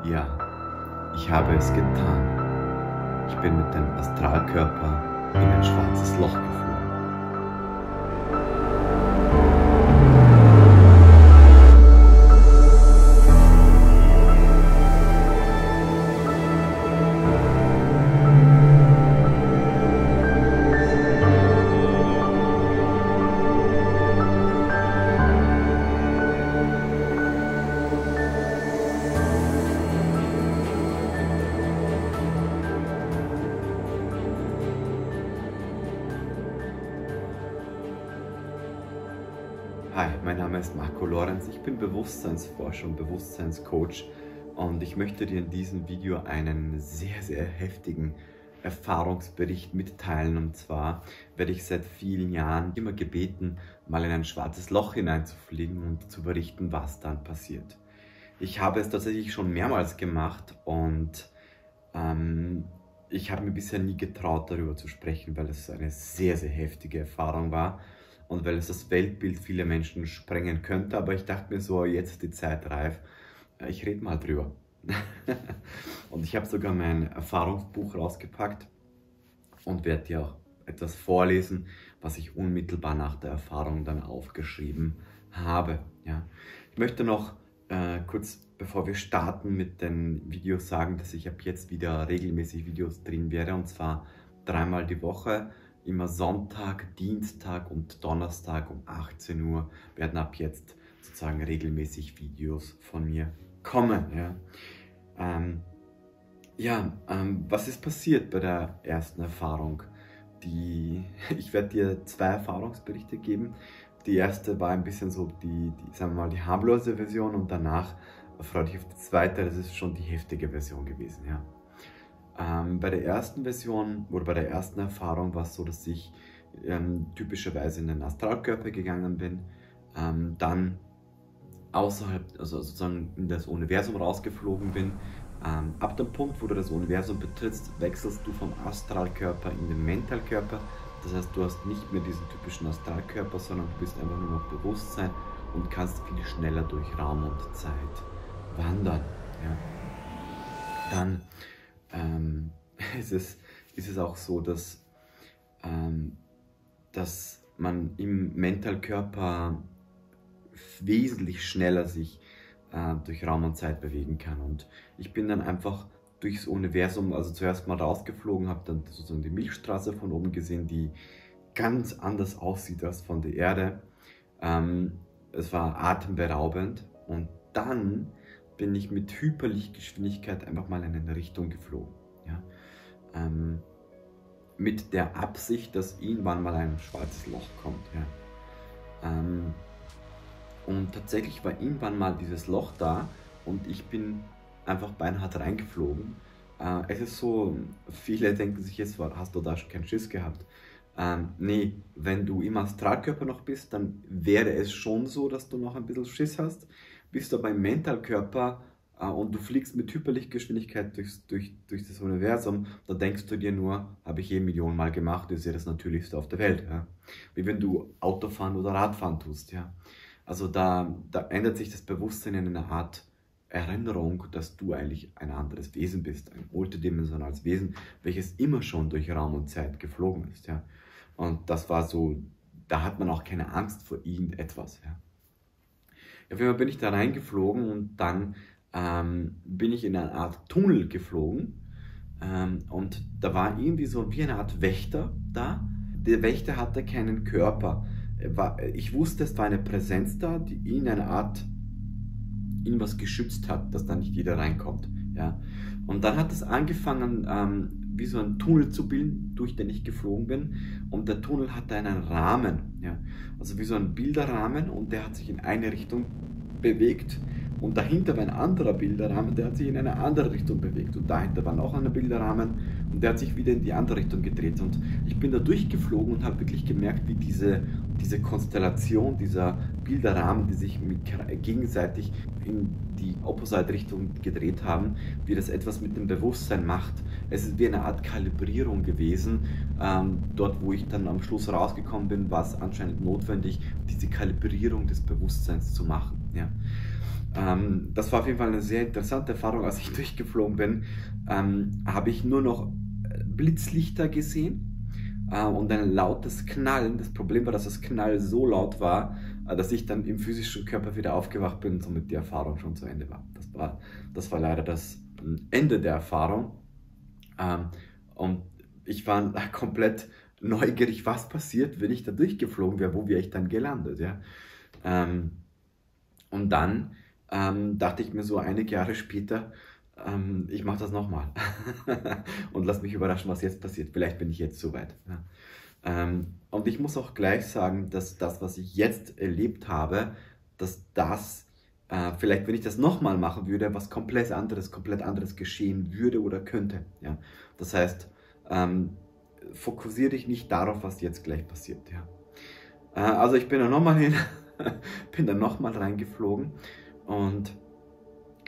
Ja, ich habe es getan. Ich bin mit dem Astralkörper in ein schwarzes Loch geflogen. Hi, mein Name ist Marco Lorenz, ich bin Bewusstseinsforscher und Bewusstseinscoach und ich möchte dir in diesem Video einen sehr, sehr heftigen Erfahrungsbericht mitteilen. Und zwar werde ich seit vielen Jahren immer gebeten, mal in ein schwarzes Loch hineinzufliegen und zu berichten, was dann passiert. Ich habe es tatsächlich schon mehrmals gemacht und ich habe mir bisher nie getraut, darüber zu sprechen, weil es eine sehr, sehr heftige Erfahrung war. Und weil es das Weltbild vieler Menschen sprengen könnte, aber ich dachte mir so, jetzt ist die Zeit reif, ich rede mal drüber. Und ich habe sogar mein Erfahrungsbuch rausgepackt und werde dir auch etwas vorlesen, was ich unmittelbar nach der Erfahrung dann aufgeschrieben habe. Ja. Ich möchte noch kurz, bevor wir starten mit den Videos, sagen, dass ich ab jetzt wieder regelmäßig Videos drehen werde, und zwar 3-mal die Woche. Immer Sonntag, Dienstag und Donnerstag um 18 Uhr werden ab jetzt sozusagen regelmäßig Videos von mir kommen. Ja. Was ist passiert bei der ersten Erfahrung? Ich werde dir 2 Erfahrungsberichte geben. Die erste war ein bisschen so sagen wir mal, die harmlose Version, und danach freue dich auf die zweite, das ist schon die heftige Version gewesen. Ja. Bei der ersten Version oder bei der ersten Erfahrung war es so, dass ich typischerweise in den Astralkörper gegangen bin, dann außerhalb, also sozusagen in das Universum rausgeflogen bin. Ab dem Punkt, wo du das Universum betrittst, wechselst du vom Astralkörper in den Mentalkörper. Das heißt, du hast nicht mehr diesen typischen Astralkörper, sondern du bist einfach nur noch Bewusstsein und kannst viel schneller durch Raum und Zeit wandern. Ja. Dann ist es auch so, dass man im Mentalkörper wesentlich schneller sich durch Raum und Zeit bewegen kann. Und ich bin dann einfach durchs Universum, also zuerst mal rausgeflogen, habe dann sozusagen die Milchstraße von oben gesehen, die ganz anders aussieht als von der Erde. Es war atemberaubend, und dann bin ich mit Hyperlichtgeschwindigkeit einfach mal in eine Richtung geflogen. Ja? Mit der Absicht, dass irgendwann mal ein schwarzes Loch kommt. Ja? Und tatsächlich war irgendwann mal dieses Loch da und ich bin einfach beinhart reingeflogen. Es ist so, viele denken sich jetzt, hast du da schon keinen Schiss gehabt? Nee, wenn du im Astralkörper noch bist, dann wäre es schon so, dass du noch ein bisschen Schiss hast. Bist du beim Mentalkörper und du fliegst mit Hyperlichtgeschwindigkeit durch das Universum, da denkst du dir nur, habe ich Millionen Mal gemacht, das ist ja das Natürlichste auf der Welt. Ja? Wie wenn du Autofahren oder Radfahren tust. Ja? Also da ändert sich das Bewusstsein in einer Art Erinnerung, dass du eigentlich ein anderes Wesen bist, ein multidimensionales Wesen, welches immer schon durch Raum und Zeit geflogen ist. Ja? Und das war so, da hat man auch keine Angst vor irgendetwas. Ja? Auf jeden Fall bin ich da reingeflogen und dann bin ich in eine Art Tunnel geflogen, und da war irgendwie so wie eine Art Wächter da. Der Wächter hatte keinen Körper. Ich wusste, es war eine Präsenz da, die ihn eine Art irgendwas geschützt hat, dass da nicht jeder reinkommt. Ja? Und dann hat es angefangen, wie so ein Tunnel zu bilden, durch den ich geflogen bin. Und der Tunnel hatte einen Rahmen, ja? Also wie so ein Bilderrahmen, und der hat sich in eine Richtung bewegt. Und dahinter war ein anderer Bilderrahmen, der hat sich in eine andere Richtung bewegt. Und dahinter war noch ein Bilderrahmen und der hat sich wieder in die andere Richtung gedreht. Und ich bin da durchgeflogen und habe wirklich gemerkt, wie diese Konstellation dieser Bilderrahmen, die sich gegenseitig in die Opposite-Richtung gedreht haben, wie das etwas mit dem Bewusstsein macht. Es ist wie eine Art Kalibrierung gewesen. Dort, wo ich dann am Schluss rausgekommen bin, war es anscheinend notwendig, diese Kalibrierung des Bewusstseins zu machen. Ja. Das war auf jeden Fall eine sehr interessante Erfahrung. Als ich durchgeflogen bin, habe ich nur noch Blitzlichter gesehen und ein lautes Knallen. Das Problem war, dass das Knall so laut war, dass ich dann im physischen Körper wieder aufgewacht bin und somit die Erfahrung schon zu Ende war. Das war leider das Ende der Erfahrung. Und ich war komplett neugierig, was passiert, wenn ich da durchgeflogen wäre, wo wäre ich dann gelandet. Ja? Und dann dachte ich mir so einige Jahre später, ich mache das nochmal und lass mich überraschen, was jetzt passiert. Vielleicht bin ich jetzt soweit. Ja? Und ich muss auch gleich sagen, dass das, was ich jetzt erlebt habe, dass das vielleicht, wenn ich das nochmal machen würde, was komplett anderes geschehen würde oder könnte. Ja? Das heißt, fokussiere dich nicht darauf, was jetzt gleich passiert. Ja? Also ich bin da nochmal hin, bin dann nochmal reingeflogen und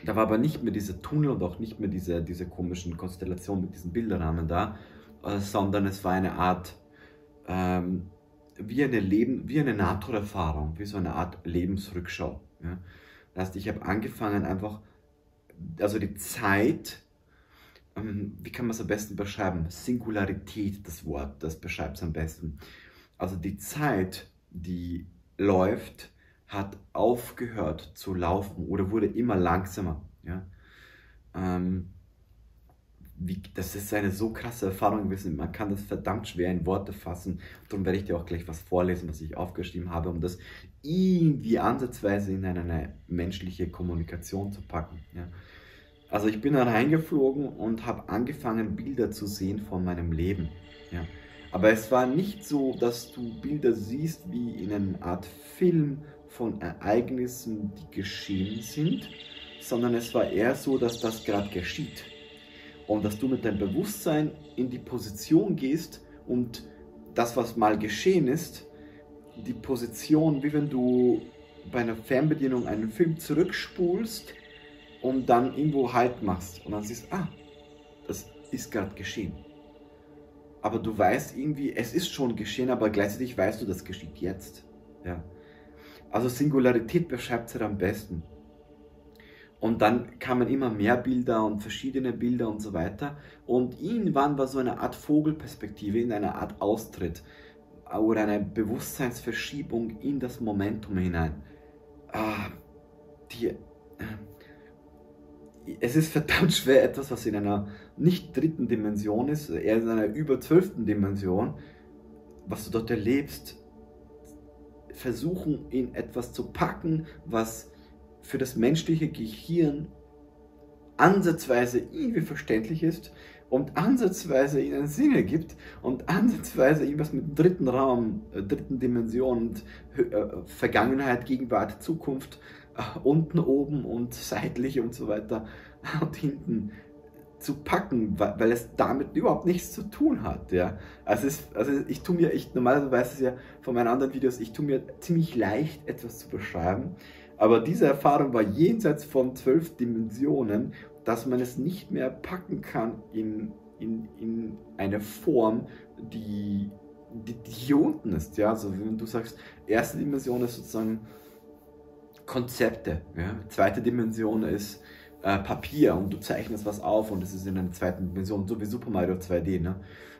da war aber nicht mehr dieser Tunnel und auch nicht mehr diese komischen Konstellationen mit diesen Bilderrahmen da, sondern es war eine Art, wie eine Nahtoderfahrung, wie so eine Art Lebensrückschau. Ja? Das heißt, ich habe angefangen einfach, also die Zeit, wie kann man es am besten beschreiben? Singularität, das Wort, das beschreibt es am besten. Also die Zeit, die läuft, hat aufgehört zu laufen oder wurde immer langsamer. Ja? Das ist eine so krasse Erfahrung gewesen, man kann das verdammt schwer in Worte fassen. Darum werde ich dir auch gleich was vorlesen, was ich aufgeschrieben habe, um das irgendwie ansatzweise in eine menschliche Kommunikation zu packen. Ja? Also ich bin da reingeflogen und habe angefangen, Bilder zu sehen von meinem Leben. Ja? Aber es war nicht so, dass du Bilder siehst wie in einer Art Film von Ereignissen, die geschehen sind, sondern es war eher so, dass das gerade geschieht. Und dass du mit deinem Bewusstsein in die Position gehst und das, was mal geschehen ist, die Position, wie wenn du bei einer Fernbedienung einen Film zurückspulst und dann irgendwo Halt machst und dann siehst, das ist gerade geschehen. Aber du weißt irgendwie, es ist schon geschehen, aber gleichzeitig weißt du, das geschieht jetzt. Ja. Also Singularität beschreibt es halt am besten. Und dann kamen immer mehr Bilder und verschiedene Bilder und so weiter. Und irgendwann war so eine Art Vogelperspektive, in eine Art Austritt oder eine Bewusstseinsverschiebung in das Momentum hinein. Es ist verdammt schwer, etwas, was in einer nicht dritten Dimension ist, eher in einer über 12. Dimension, was du dort erlebst, versuchen in etwas zu packen, was für das menschliche Gehirn ansatzweise irgendwie verständlich ist und ansatzweise ihnen Sinn ergibt und ansatzweise irgendwas mit dritten Raum, dritten Dimension und Vergangenheit, Gegenwart, Zukunft, unten, oben und seitlich und so weiter und hinten zu packen, weil es damit überhaupt nichts zu tun hat. Ja? Also ich tue mir echt, normalerweise weiß es ja von meinen anderen Videos, ich tue mir ziemlich leicht etwas zu beschreiben, aber diese Erfahrung war jenseits von 12 Dimensionen, dass man es nicht mehr packen kann in eine Form, die hier unten ist. Ja? Also wenn du sagst, erste Dimension ist sozusagen Konzepte, ja? Zweite Dimension ist Papier und du zeichnest was auf und es ist in einer zweiten Dimension, so wie Super Mario 2D. Ne?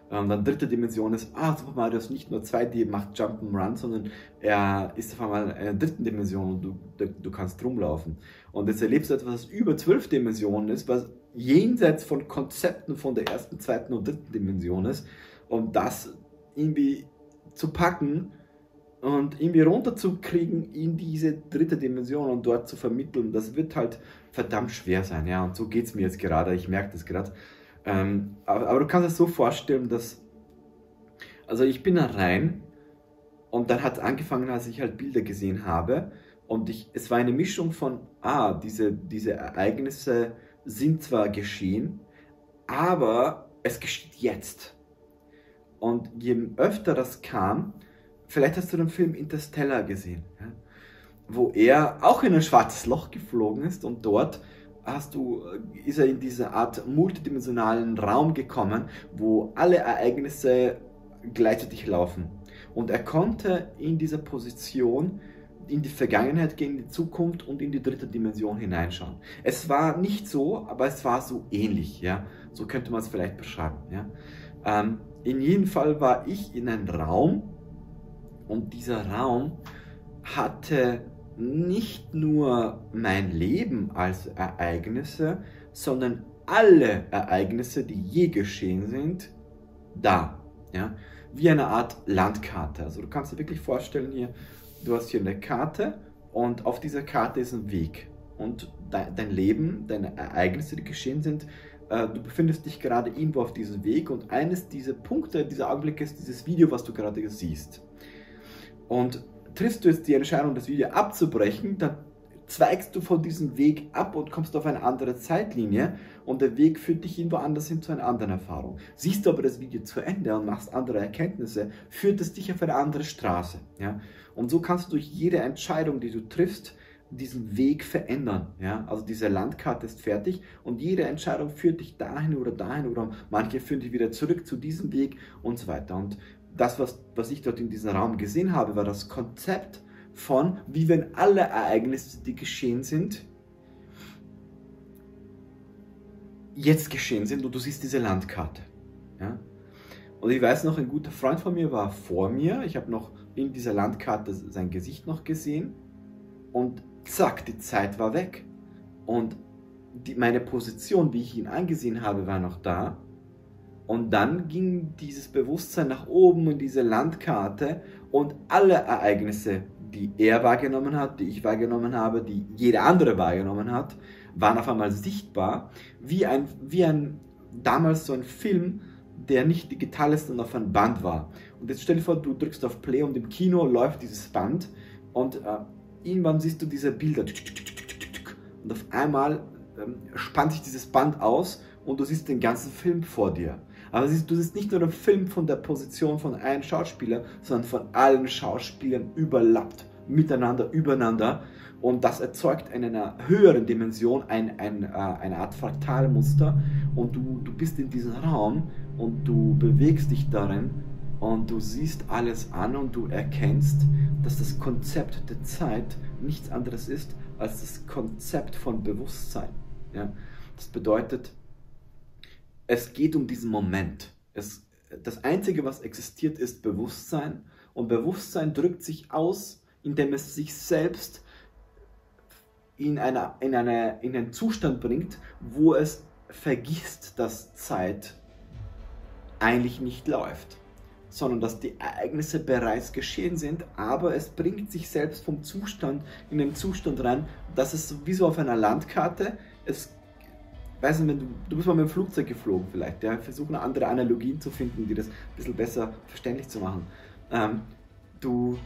Dann dritte Dimension ist, Super Mario ist nicht nur 2D, macht Jump'n'Run, sondern er ist auf einmal in einer dritten Dimension und du kannst rumlaufen. Und jetzt erlebst du etwas, was über 12 Dimensionen ist, was jenseits von Konzepten von der ersten, zweiten und dritten Dimension ist. Und das irgendwie zu packen und irgendwie runterzukriegen in diese dritte Dimension und dort zu vermitteln, das wird halt verdammt schwer sein. Ja? Und so geht es mir jetzt gerade, ich merke das gerade. Aber du kannst es so vorstellen, dass, also ich bin da rein und dann hat es angefangen, als ich halt Bilder gesehen habe und es war eine Mischung von, diese Ereignisse sind zwar geschehen, aber es geschieht jetzt. Und je öfter das kam, vielleicht hast du den Film Interstellar gesehen, ja? Wo er auch in ein schwarzes Loch geflogen ist und dort ist er in diese Art multidimensionalen Raum gekommen, wo alle Ereignisse gleichzeitig laufen. Und er konnte in dieser Position in die Vergangenheit gehen, in die Zukunft und in die dritte Dimension hineinschauen. Es war nicht so, aber es war so ähnlich, ja. So könnte man es vielleicht beschreiben, ja. In jedem Fall war ich in einem Raum und dieser Raum hatte nicht nur mein Leben als Ereignisse, sondern alle Ereignisse, die je geschehen sind, da, ja. Wie eine Art Landkarte. Also du kannst dir wirklich vorstellen hier, du hast hier eine Karte und auf dieser Karte ist ein Weg. Und dein Leben, deine Ereignisse, die geschehen sind, du befindest dich gerade irgendwo auf diesem Weg und eines dieser Punkte, dieser Augenblick ist dieses Video, was du gerade siehst. Und triffst du jetzt die Entscheidung, das Video abzubrechen, dann zweigst du von diesem Weg ab und kommst auf eine andere Zeitlinie und der Weg führt dich irgendwo anders hin zu einer anderen Erfahrung. Siehst du aber das Video zu Ende und machst andere Erkenntnisse, führt es dich auf eine andere Straße. Ja? Und so kannst du durch jede Entscheidung, die du triffst, diesen Weg verändern. Ja? Also diese Landkarte ist fertig und jede Entscheidung führt dich dahin oder manche führen dich wieder zurück zu diesem Weg und so weiter. Und das, was ich dort in diesem Raum gesehen habe, war das Konzept von, wie wenn alle Ereignisse, die geschehen sind, jetzt geschehen sind und du siehst diese Landkarte. Ja? Und ich weiß noch, ein guter Freund von mir war vor mir, ich habe noch in dieser Landkarte sein Gesicht noch gesehen und zack, die Zeit war weg. Und meine Position, wie ich ihn angesehen habe, war noch da. Und dann ging dieses Bewusstsein nach oben in diese Landkarte und alle Ereignisse, die er wahrgenommen hat, die ich wahrgenommen habe, die jeder andere wahrgenommen hat, waren auf einmal sichtbar, wie ein damals so ein Film, der nicht digital ist, sondern auf ein Band war. Und jetzt stell dir vor, du drückst auf Play und im Kino läuft dieses Band und irgendwann siehst du diese Bilder und auf einmal spannt sich dieses Band aus und du siehst den ganzen Film vor dir. Aber du siehst nicht nur den Film von der Position von einem Schauspieler, sondern von allen Schauspielern überlappt, miteinander, übereinander. Und das erzeugt in einer höheren Dimension eine Art Fraktalmuster. Und du bist in diesem Raum und du bewegst dich darin und du siehst alles an und du erkennst, dass das Konzept der Zeit nichts anderes ist als das Konzept von Bewusstsein. Ja? Das bedeutet, es geht um diesen Moment. Das Einzige, was existiert, ist Bewusstsein. Und Bewusstsein drückt sich aus, indem es sich selbst in einen Zustand bringt, wo es vergisst, dass Zeit eigentlich nicht läuft, sondern dass die Ereignisse bereits geschehen sind, aber es bringt sich selbst vom Zustand in den Zustand rein, dass es wie so auf einer Landkarte, weiß nicht, du bist mal mit dem Flugzeug geflogen vielleicht, ja, versuchen andere Analogien zu finden, die das ein bisschen besser verständlich zu machen. Du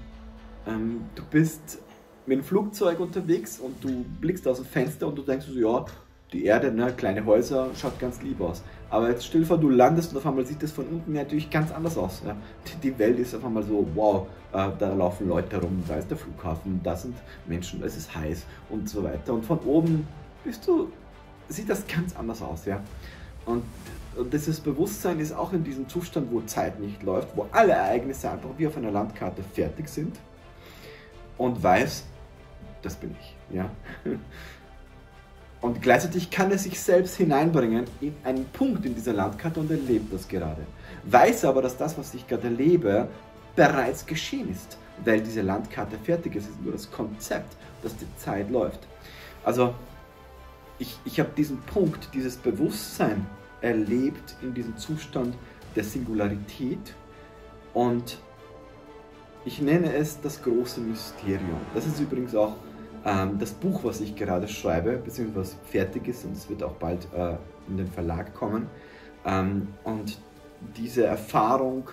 bist mit dem Flugzeug unterwegs und du blickst aus dem Fenster und du denkst so, ja, die Erde, ne, kleine Häuser, schaut ganz lieb aus. Aber jetzt stell dir vor, du landest und auf einmal sieht das von unten natürlich ganz anders aus. Ja. Die Welt ist auf einmal so, wow, da laufen Leute herum, da ist der Flughafen, da sind Menschen, es ist heiß und so weiter. Und von oben sieht das ganz anders aus, ja. Und dieses Bewusstsein ist auch in diesem Zustand, wo Zeit nicht läuft, wo alle Ereignisse einfach wie auf einer Landkarte fertig sind und weiß, das bin ich, ja. Und gleichzeitig kann er sich selbst hineinbringen in einen Punkt in dieser Landkarte und erlebt das gerade. Weiß aber, dass das, was ich gerade erlebe, bereits geschehen ist, weil diese Landkarte fertig ist. Es ist nur das Konzept, dass die Zeit läuft. Also ich habe diesen Punkt, dieses Bewusstsein erlebt in diesem Zustand der Singularität und ich nenne es das große Mysterium. Das ist übrigens auch das Buch, was ich gerade schreibe, beziehungsweise fertig ist und es wird auch bald in den Verlag kommen. Und diese Erfahrung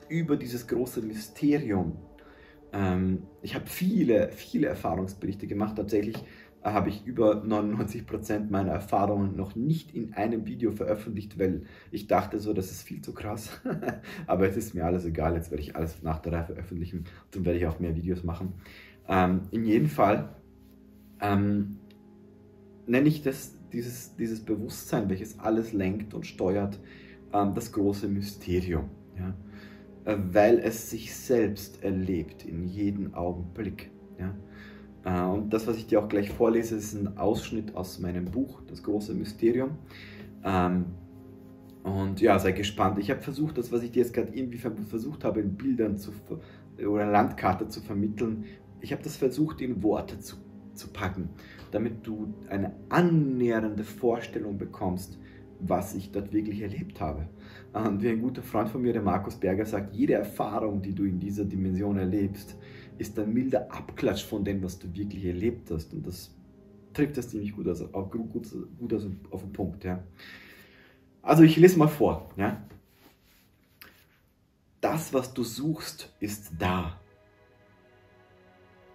über dieses große Mysterium, ich habe viele Erfahrungsberichte gemacht. Tatsächlich habe ich über 99% meiner Erfahrungen noch nicht in einem Video veröffentlicht, weil ich dachte so, das ist viel zu krass. Aber jetzt ist mir alles egal, jetzt werde ich alles nach der Reihe veröffentlichen, dann werde ich auch mehr Videos machen. In jedem Fall nenne ich dieses Bewusstsein, welches alles lenkt und steuert, das große Mysterium. Ja? Weil es sich selbst erlebt in jedem Augenblick. Ja? Und das, was ich dir auch gleich vorlese, ist ein Ausschnitt aus meinem Buch, Das große Mysterium. Und ja, sei gespannt. Ich habe versucht, das, was ich dir jetzt gerade irgendwie versucht habe, in Bildern oder Landkarte zu vermitteln, ich habe das versucht, in Worte zu packen, damit du eine annähernde Vorstellung bekommst, was ich dort wirklich erlebt habe. Und wie ein guter Freund von mir, der Markus Berger, sagt, jede Erfahrung, die du in dieser Dimension erlebst, ist ein milder Abklatsch von dem, was du wirklich erlebt hast. Und das trifft das ziemlich gut, also auch gut auf den Punkt. Ja. Also ich lese mal vor. Ja. Das, was du suchst, ist da.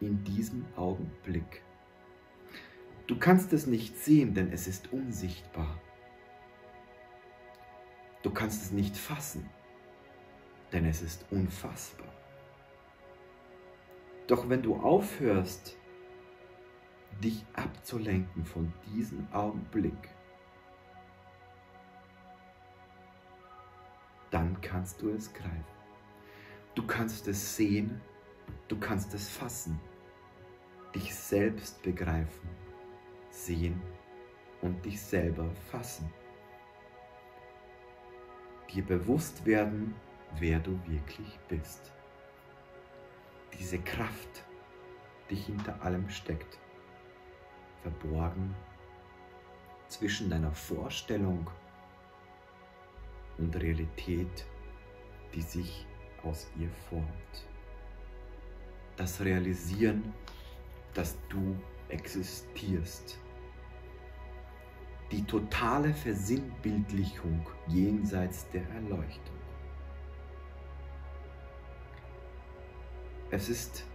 In diesem Augenblick. Du kannst es nicht sehen, denn es ist unsichtbar. Du kannst es nicht fassen, denn es ist unfassbar. Doch wenn du aufhörst, dich abzulenken von diesem Augenblick, dann kannst du es greifen. Du kannst es sehen, du kannst es fassen, dich selbst begreifen, sehen und dich selber fassen. Dir bewusst werden, wer du wirklich bist. Diese Kraft, die hinter allem steckt, verborgen zwischen deiner Vorstellung und Realität, die sich aus ihr formt. Das Realisieren, dass du existierst. Die totale Versinnbildlichung jenseits der Erleuchtung. Es ist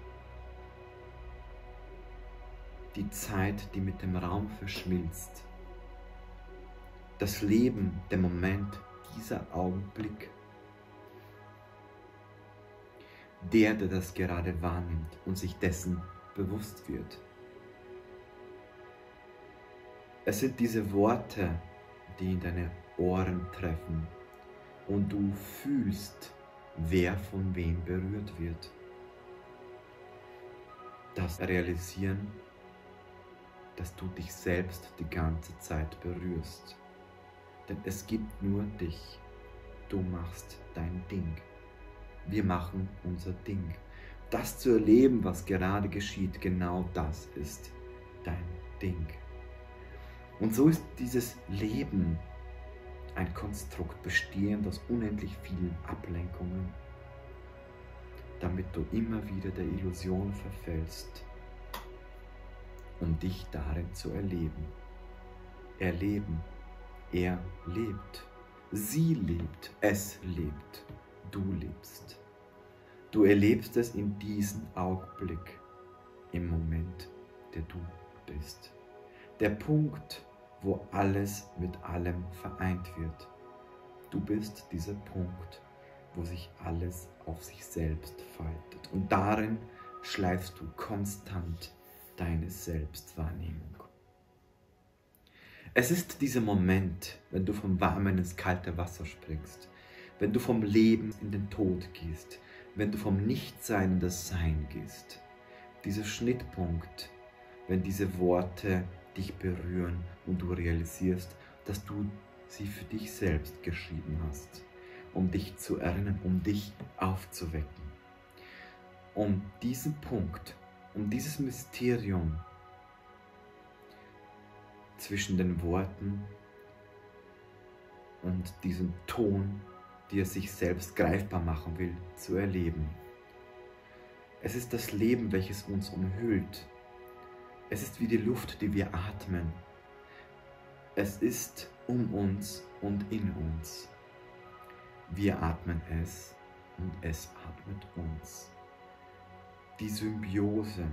die Zeit, die mit dem Raum verschmilzt. Das Leben, der Moment, dieser Augenblick. Der das gerade wahrnimmt und sich dessen bewusst wird. Es sind diese Worte, die in deine Ohren treffen und du fühlst, wer von wem berührt wird. Das Realisieren, dass du dich selbst die ganze Zeit berührst. Denn es gibt nur dich. Du machst dein Ding. Wir machen unser Ding. Das zu erleben, was gerade geschieht, genau das ist dein Ding. Und so ist dieses Leben ein Konstrukt bestehend aus unendlich vielen Ablenkungen, damit du immer wieder der Illusion verfällst, um dich darin zu erleben. Erleben, er lebt, sie lebt, es lebt, du lebst. Du erlebst es in diesem Augenblick, im Moment, der du bist. Der Punkt, wo alles mit allem vereint wird. Du bist dieser Punkt, wo sich alles auf sich selbst faltet. Und darin schleifst du konstant deine Selbstwahrnehmung. Es ist dieser Moment, wenn du vom Warmen ins kalte Wasser springst, wenn du vom Leben in den Tod gehst, wenn du vom Nichtsein in das Sein gehst. Dieser Schnittpunkt, wenn diese Worte dich berühren und du realisierst, dass du sie für dich selbst geschrieben hast, um dich zu erinnern, um dich aufzuwecken. Um diesen Punkt, um dieses Mysterium zwischen den Worten und diesem Ton, die er sich selbst greifbar machen will, zu erleben. Es ist das Leben, welches uns umhüllt. Es ist wie die Luft, die wir atmen. Es ist um uns und in uns. Wir atmen es und es atmet uns. Die Symbiose,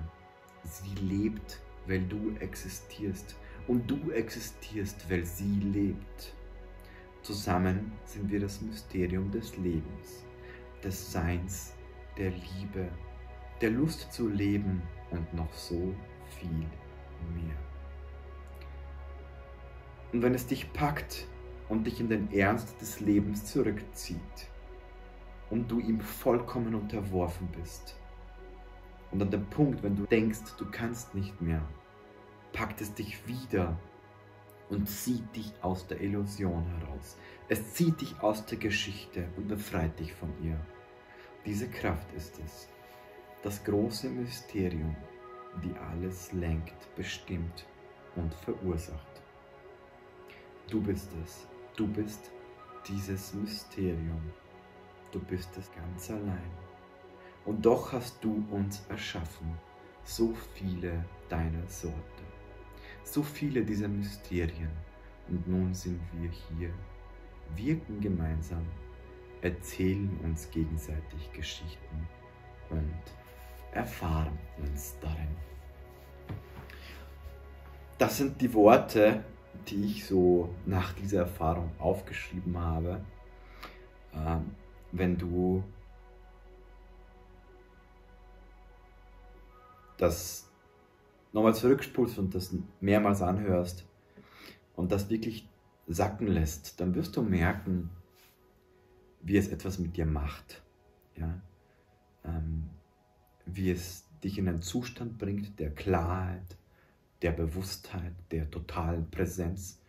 sie lebt, weil du existierst und du existierst, weil sie lebt. Zusammen sind wir das Mysterium des Lebens, des Seins, der Liebe, der Lust zu leben und noch so viel mehr. Und wenn es dich packt und dich in den Ernst des Lebens zurückzieht und du ihm vollkommen unterworfen bist Und an dem Punkt, wenn du denkst, du kannst nicht mehr, packt es dich wieder und zieht dich aus der Illusion heraus. Es zieht dich aus der Geschichte und befreit dich von ihr. Diese Kraft ist es, das große Mysterium, die alles lenkt, bestimmt und verursacht. Du bist es. Du bist dieses Mysterium. Du bist es ganz allein. Und doch hast du uns erschaffen, so viele deiner Sorte, so viele dieser Mysterien. Und nun sind wir hier, wirken gemeinsam, erzählen uns gegenseitig Geschichten und erfahren uns darin. Das sind die Worte, die ich so nach dieser Erfahrung aufgeschrieben habe. Wenn du das nochmal zurückspulst und das mehrmals anhörst und das wirklich sacken lässt, dann wirst du merken, wie es etwas mit dir macht. Ja? Wie es dich in einen Zustand bringt der Klarheit, der Bewusstheit, der totalen Präsenz,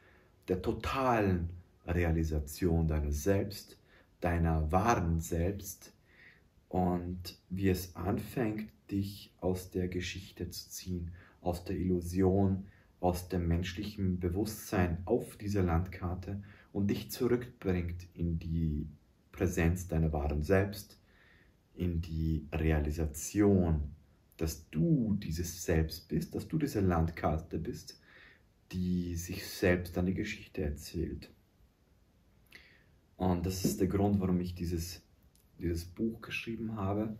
der totalen Realisation deiner Selbst, deiner wahren Selbst, und wie es anfängt, dich aus der Geschichte zu ziehen, aus der Illusion, aus dem menschlichen Bewusstsein auf dieser Landkarte und dich zurückbringt in die Präsenz deiner wahren Selbst, in die Realisation, dass du dieses Selbst bist, dass du diese Landkarte bist, die sich selbst eine Geschichte erzählt. Und das ist der Grund, warum ich dieses Buch geschrieben habe,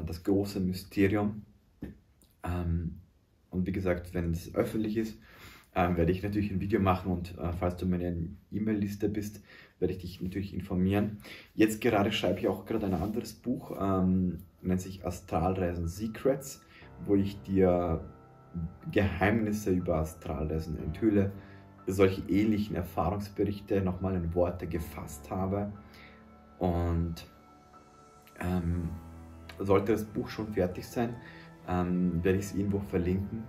das große Mysterium. Und wie gesagt, wenn es öffentlich ist, werde ich natürlich ein Video machen, und falls du meine E-Mail-Liste bist, werde ich dich natürlich informieren. Jetzt gerade schreibe ich auch gerade ein anderes Buch, nennt sich Astralreisen Secrets, wo ich dir Geheimnisse über Astralreisen enthülle, solche ähnlichen Erfahrungsberichte nochmal in Worte gefasst habe. Und sollte das Buch schon fertig sein, werde ich es irgendwo verlinken.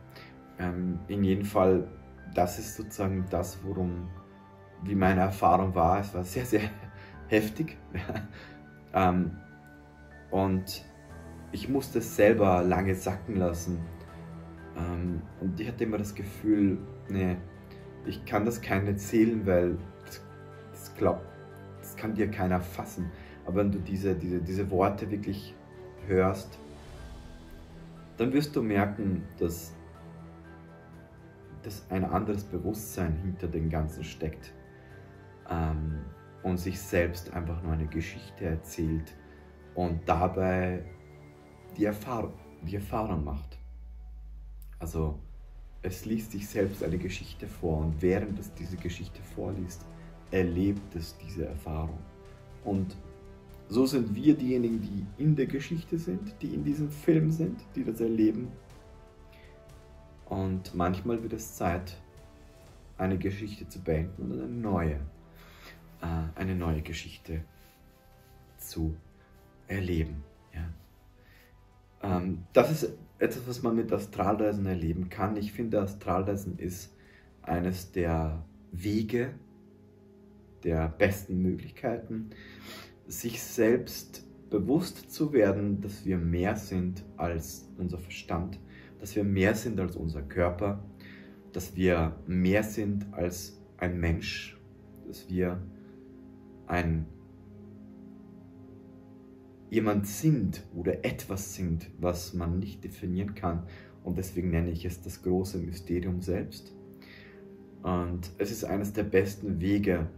In jedem Fall, das ist sozusagen das, wie meine Erfahrung war. Es war sehr, sehr heftig. Und ich musste es selber lange sacken lassen. Und ich hatte immer das Gefühl, nee, ich kann das keinem erzählen, weil das kann dir keiner fassen. Aber wenn du diese Worte wirklich hörst, dann wirst du merken, dass ein anderes Bewusstsein hinter dem Ganzen steckt, und sich selbst einfach nur eine Geschichte erzählt und dabei die Erfahrung macht. Also es liest sich selbst eine Geschichte vor, und während es diese Geschichte vorliest, erlebt es diese Erfahrung. Und so sind wir diejenigen, die in der Geschichte sind, die in diesem Film sind, die das erleben. Und manchmal wird es Zeit, eine Geschichte zu beenden und eine neue Geschichte zu erleben. Ja. Das ist etwas, was man mit Astralreisen erleben kann. Ich finde, Astralreisen ist eines der Wege, der besten Möglichkeiten, sich selbst bewusst zu werden, dass wir mehr sind als unser Verstand, dass wir mehr sind als unser Körper, dass wir mehr sind als ein Mensch, dass wir jemand sind oder etwas sind, was man nicht definieren kann. Und deswegen nenne ich es das große Mysterium selbst. Und es ist eines der besten Wege,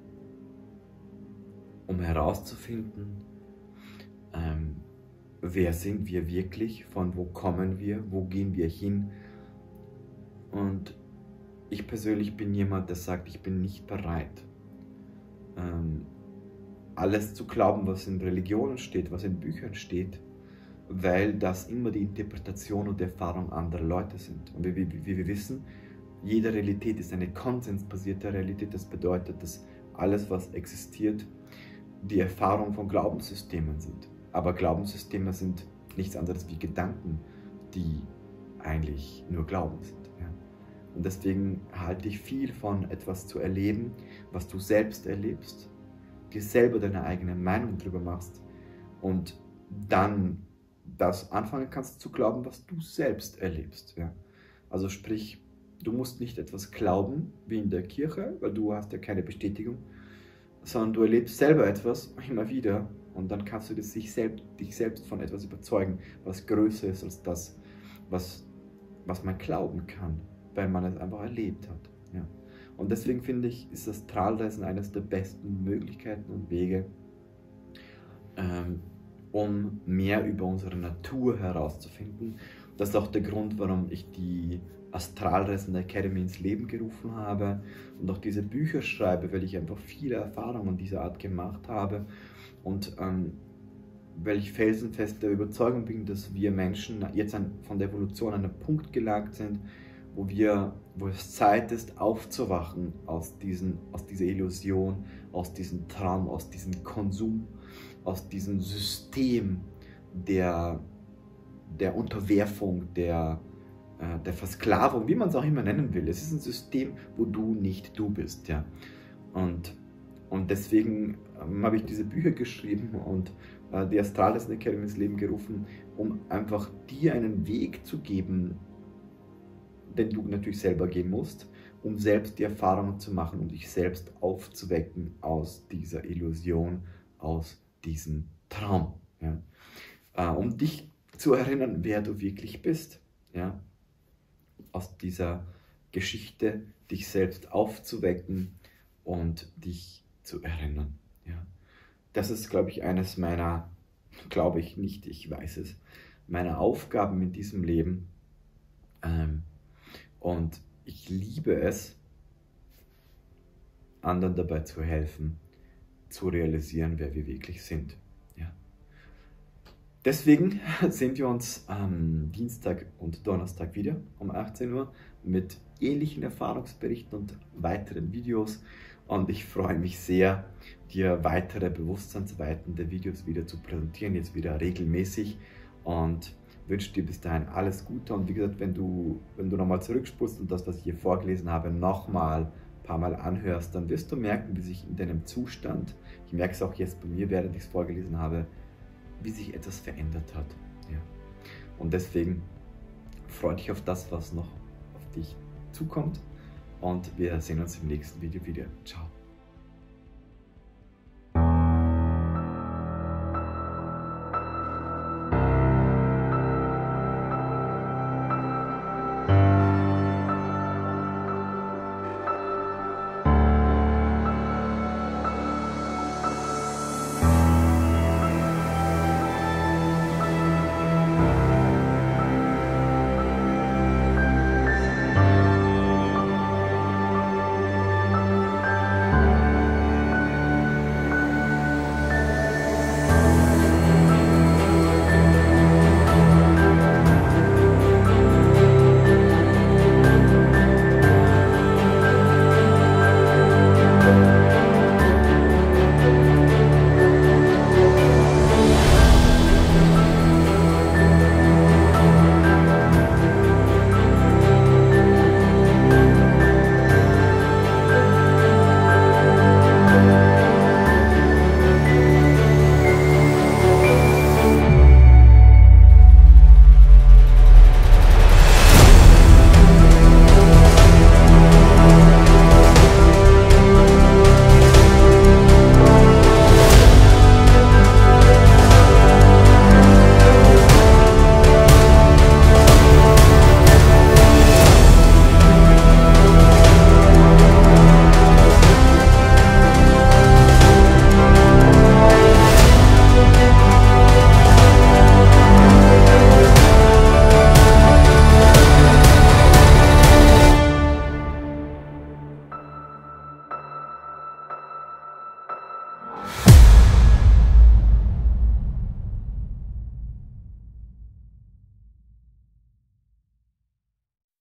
um herauszufinden, wer sind wir wirklich, von wo kommen wir, wo gehen wir hin. Und ich persönlich bin jemand, der sagt, ich bin nicht bereit, alles zu glauben, was in Religionen steht, was in Büchern steht, weil das immer die Interpretation und die Erfahrung anderer Leute sind. Und wie wir wissen, jede Realität ist eine konsensbasierte Realität. Das bedeutet, dass alles, was existiert, die Erfahrung von Glaubenssystemen sind. Aber Glaubenssysteme sind nichts anderes wie Gedanken. die eigentlich nur Glauben sind. Ja. Und deswegen halte ich viel von etwas zu erleben, was du selbst erlebst, dir selber deine eigene Meinung drüber machst und dann das anfangen kannst zu glauben, was du selbst erlebst. Ja. Also sprich, du musst nicht etwas glauben, wie in der Kirche, weil du hast ja keine Bestätigung, sondern du erlebst selber etwas immer wieder und dann kannst du dich selbst von etwas überzeugen, was größer ist als das, was man glauben kann, weil man es einfach erlebt hat. Ja. Und deswegen finde ich, ist das Astralreisen eines der besten Möglichkeiten und Wege, um mehr über unsere Natur herauszufinden. Das ist auch der Grund, warum ich die Astralreisen Academy ins Leben gerufen habe und auch diese Bücher schreibe, weil ich einfach viele Erfahrungen dieser Art gemacht habe und weil ich felsenfest der Überzeugung bin, dass wir Menschen jetzt von der Evolution an einen Punkt gelangt sind, wo es Zeit ist, aufzuwachen aus dieser Illusion, aus diesem Traum, aus diesem Konsum, aus diesem System der Unterwerfung, der Versklavung, wie man es auch immer nennen will. Es ist ein System, wo du nicht du bist. Ja? Und deswegen habe ich diese Bücher geschrieben und die Astralreisen Academy ins Leben gerufen, um einfach dir einen Weg zu geben, den du natürlich selber gehen musst, um selbst die Erfahrungen zu machen, um dich selbst aufzuwecken aus dieser Illusion, aus diesem Traum. Ja? Um dich zu erinnern, wer du wirklich bist. Ja? Aus dieser Geschichte dich selbst aufzuwecken und dich zu erinnern. Ja? Das ist, glaube ich, eines meiner, glaube ich nicht, ich weiß es, meiner Aufgaben in diesem Leben. Und ich liebe es, anderen dabei zu helfen, zu realisieren, wer wir wirklich sind. Ja. Deswegen sehen wir uns am Dienstag und Donnerstag wieder um 18 Uhr mit ähnlichen Erfahrungsberichten und weiteren Videos. Und ich freue mich sehr, dir weitere bewusstseinsweitende Videos wieder zu präsentieren, jetzt wieder regelmäßig. Und wünsche dir bis dahin alles Gute. Und wie gesagt, wenn du nochmal zurückspulst und das, was ich hier vorgelesen habe, nochmal ein paar Mal anhörst, dann wirst du merken, wie sich in deinem Zustand, ich merke es auch jetzt bei mir, während ich es vorgelesen habe, wie sich etwas verändert hat. Ja. Und deswegen freue dich auf das, was noch auf dich zukommt. Und wir sehen uns im nächsten Video wieder. Ciao.